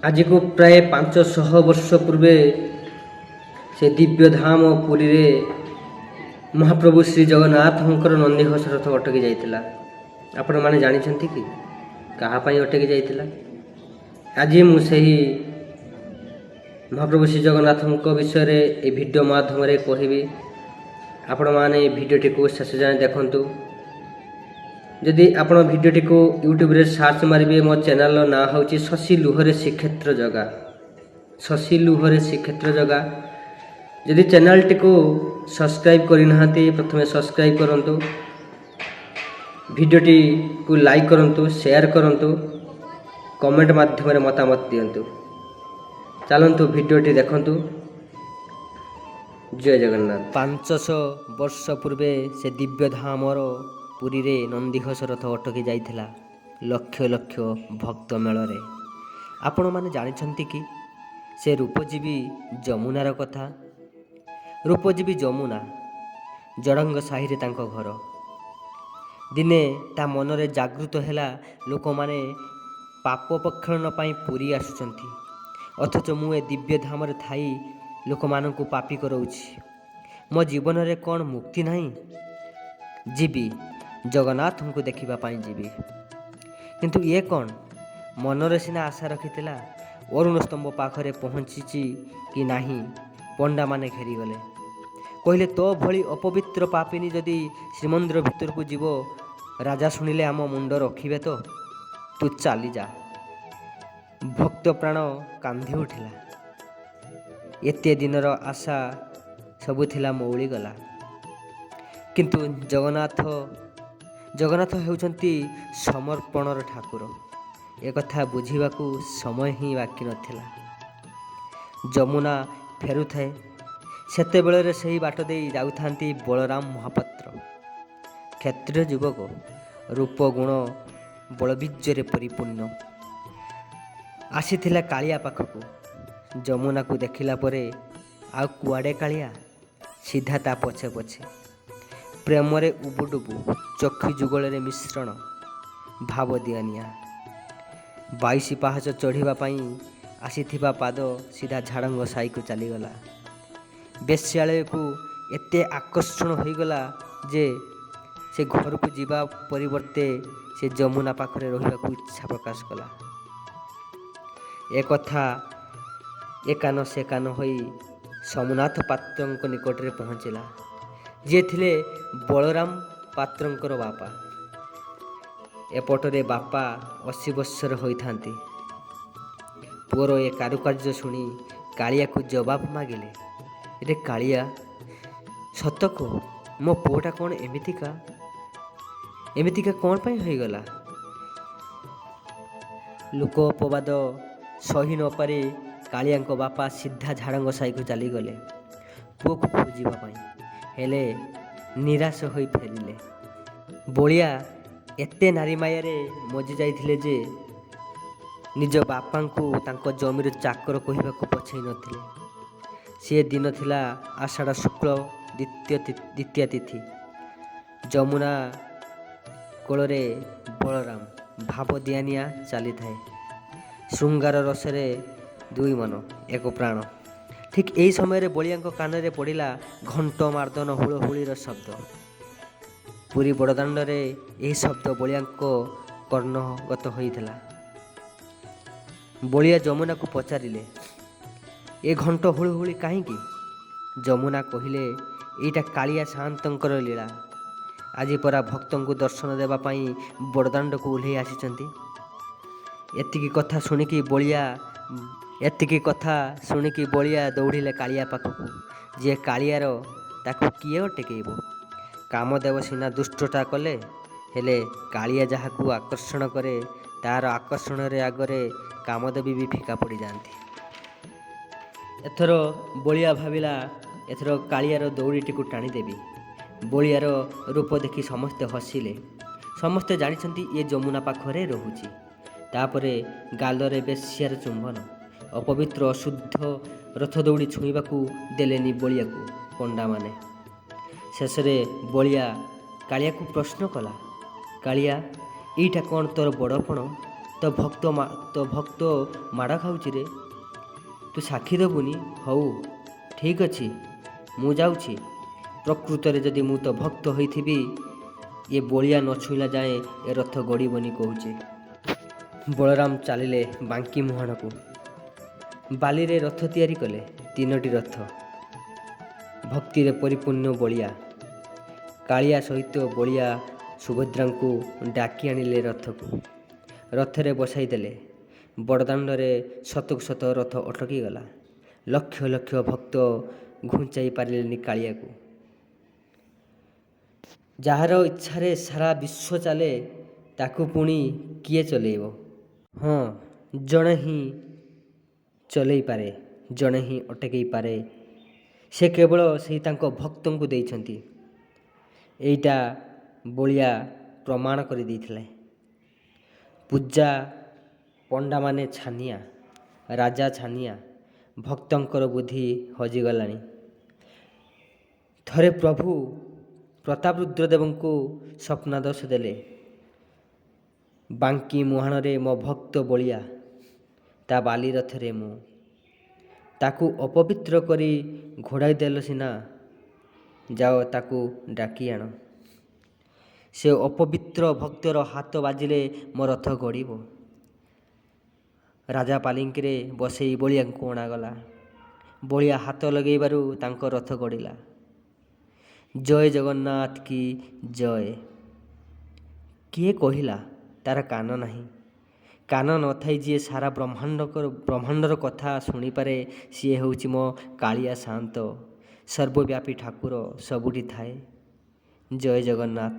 आज को प्राय 500 वर्ष पूर्वे से दिव्य धाम पुरी रे महाप्रभु श्री जगन्नाथ नंदीघोष रथ अटकी जाइतिला। आपण माने जानिछंती कि कहा पई अटकी जाइतिला? आज मु सही महाप्रभु श्री जगन्नाथ विषय रे ए वीडियो माध्यम रे कहबी। आपण माने वीडियोटी को शेष जाए देखंतु। जदि आपण वीडियोटी को यूट्यूब रे सर्च मारिबे, मो चैनल ना होची शशि लुहरे श्रीक्षेत्र जगह, शशि लुहरे श्रीक्षेत्र जगह। जदि चैनल टी को सब्सक्राइब करि नहांती प्रथमे सब्सक्राइब करंतु, वीडियोटी को लाइक करंतु, शेयर करंतु, कमेंट माध्यम रे मतामत दियंतु। चलंतु वीडियोटी देखंतु। जय जगन्नाथ। 500 वर्ष पूर्वे से दिव्य धामर पुरी रे नंदीघोष रथ अटकी जाइथिला लक्ष लक्ष भक्त मेଳରେ। आपण माने जानिछंती कि से रूपजीवी जमुनार कथा? रूपजीवी जमुना जड़ंग साहि रे तांको घर। दिने ता मनरे जागृत हैला लोक माने पाप पक्षण पाई पुरी आसुचंती, अथच मु ए दिव्य धाम रे थाई लोक मानकु पापी करौछि। मो जीवन रे कोन मुक्ति नाही? जीवी जगन्नाथ को देखिबा पाई जीवी। किंतु ये कौन मनरे सिना आशा रखिथिला, अरुण स्तंभ पाखरे पहुँची कि नाही पंडा माने घेरी गले। कहले तो भली अपवित्र पापिनी जदि श्रीमंदिर भितर को जीव, राजा शुणिले आम मुंड रखिबे तो तू चली जा। भक्त प्राण कांधी उठिला। एते दिनर आशा सबु थिला मौली गला। किंतु जगन्नाथ हेउचंती समर्पणर ठाकुर। एक कथा बुझिबाकू समय ही बाकी नथिला। जमुना फेरुथाए सेते बेलरे सही बाट देई जाउथांती बलराम महापात्र। क्षत्रिय युवक, रूप गुण बलबीज्ୟରେ परिपूर्ण। आसीथिला कालिया पाखकू। जमुना को देखिला परे आ कुआडे कालिया, सीधा ता पछे पछे। प्रेमरे उबुडुबु, चक्षु जुगଳରେ मिश्रण, भाव दियानिया। 22 पाहाच चढ़िबा पाई आसीथिबा पाद सीधा झाड़ंग साई को चलीगला। बेश्यालय को एते आकर्षण होईगला जे से घर को जीवा परिवर्ते से जमुना पाखरे रहिबा को इच्छा प्रकाश कला। एक कथा ए कान से कान होई सोमनाथ पात्रंक निकट रे पहुँचला, जे थिले बलराम पात्रंकर बापा। एपटरे बापा 80 वर्षर होइथांती। पुअर ए कारुकार्य शुणी कालिया को जवाब मागिले, रे कालिया सत कह, मो पुओटा कौन एमितिका कौन पाई होइगला? लोक अपवाद सही न पारे कालियाଙ୍କ बापा सीधा झाड़ंग साई को चली गले पुओ को खोजिबा पाई। हेले निराश होई फेरिले। बलिया एते नारी मायारे मजी जाइथिले जे निज बापांकु तांको जमीर चाकर कहिबाकू पछै नथिले। से दिन थिला आषाढ़ शुक्ल द्वितीय तिथि। जमुना कोलरे बलराम भाव दियानिया चली थाए। श्रृंगार रसरे दुई मन एक प्राण। ठीक यही समय बलिया कान पड़ा घंट मार्दन हुलहुलीर शब्द। पुरी बड़दाण्ड रे यही शब्द बलिया कर्णगत होइथिला। बलिया जमुना को पचारिले, ए घंट हुलहुली काहींकी? जमुना कहिले, एटा कालिया सान्तंकर लीला। आज परा भक्तों को दर्शन देवा पाई बड़दाण्ड को ओह्लै आसिचंती। एतिकी कथा शुणिकी बलिया दौड़िले कालिया पाखकू। जे कालियार ताकू किए अटेकेइब? कामदेव सिना दुष्टता कले, हेले कालिया जहाकू आकर्षण करे तार आकर्षण रे आगरे कामदेवी भी फिका पड़ी जाती। एथर बलिया भाविला, एथर कालियार दौड़ीटी को टाणीदेवी। बलियार रूप देखि समस्ते हसिले। समस्ते जानिछंती ये जमुना पाखरे रहुची। तापरे गालरे बेश्यार चुंबन। अपवित्र अशुद्ध रथ दौड़ी छुईबाकू देलेनी बलिया को पंडा माने। शेषरे बलिया कालिया को प्रश्न कला, कालिया एटा कौन तोर बड़पण? ତୋ ଭକ୍ତ ମାଡ଼ ଖାଉଛି ରେ। ତୁ ସାକ୍ଷୀ ଦେବୁନି? ହଉ ଠିକ୍ ଅଛି, ମୁଁ ଯାଉଛି। ପ୍ରକୃତରେ ଯଦି ମୁଁ ତୋ ଭକ୍ତ ହୋଇଥିବି, ଏ ବଳିଆ ନ ଛୁଇଁଲା ଯାଏଁ ଏ ରଥ ଗଡ଼ିବନି କହୁଛି। ବଳରାମ ଚାଲିଲେ ବାଙ୍କି ମୁହାଣକୁ। ବାଲିରେ ରଥ ତିଆରି କଲେ 3ଟି ରଥ। ଭକ୍ତିରେ ପରିପୂର୍ଣ୍ଣ ବଳିଆ। କାଳିଆ ସହିତ ବଳିଆ ସୁଭଦ୍ରାଙ୍କୁ ଡାକି ଆଣିଲେ ରଥକୁ। ରଥରେ ବସାଇ ଦେଲେ। ବଡ଼ଦାଣ୍ଡରେ ଶତକୁ ଶତ ରଥ ଅଟକିଗଲା। ଲକ୍ଷ ଲକ୍ଷ ଭକ୍ତ ଘୁଞ୍ଚାଇ ପାରିଲେନି କାଳିଆକୁ। ଯାହାର ଇଚ୍ଛାରେ ସାରା ବିଶ୍ୱ ଚାଲେ, ତାକୁ ପୁଣି କିଏ ଚଲେଇବ? ହଁ, ଜଣେ ହିଁ ଚଲେଇ ପାରେ, ଜଣେ ହିଁ ଅଟକେଇ ପାରେ। ସେ କେବଳ ସେହି ତାଙ୍କ ଭକ୍ତଙ୍କୁ ଦେଇଛନ୍ତି। ଏଇଟା ବଳିଆ ପ୍ରମାଣ କରିଦେଇଥିଲେ। ପୂଜା ପଣ୍ଡାମାନେ ଛାନିଆ, ରାଜା ଛାନିଆ, ଭକ୍ତଙ୍କର ବୁଦ୍ଧି ହଜିଗଲାଣି। ଥରେ ପ୍ରଭୁ ପ୍ରତାପରୁଦ୍ର ଦେବଙ୍କୁ ସ୍ୱପ୍ନାଦେଶ ଦେଲେ, ବାଙ୍କି ମୁହାଣରେ ମୋ ଭକ୍ତ ବଳିଆ, ତା ବାଲି ରଥରେ ମୁଁ। ତାକୁ ଅପବିତ୍ର କରି ଘୋଡ଼ାଇ ଦେଲ ସିନା, ଯାଅ ତାକୁ ଡାକି ଆଣ। ସେ ଅପବିତ୍ର ଭକ୍ତର ହାତ ବାଜିଲେ ମୋ ରଥ ଗଡ଼ିବ। ରାଜା ପାଲିଙ୍କିରେ ବସେଇ ବଳିଆଙ୍କୁ ଅଣାଗଲା। ବଳିଆ ହାତ ଲଗେଇବାରୁ ତାଙ୍କ ରଥ ଗଡ଼ିଲା। ଜୟ ଜଗନ୍ନାଥ କି ଜୟ। କିଏ କହିଲା ତାର କାନ ନାହିଁ? କାନ ନଥାଇ ଯିଏ ସାରା ବ୍ରହ୍ମାଣ୍ଡର କଥା ଶୁଣିପାରେ, ସିଏ ହେଉଛି ମୋ କାଳିଆ ସାଆନ୍ତ। ସର୍ବବ୍ୟାପୀ ଠାକୁର ସବୁଠି ଥାଏ। ଜୟ ଜଗନ୍ନାଥ।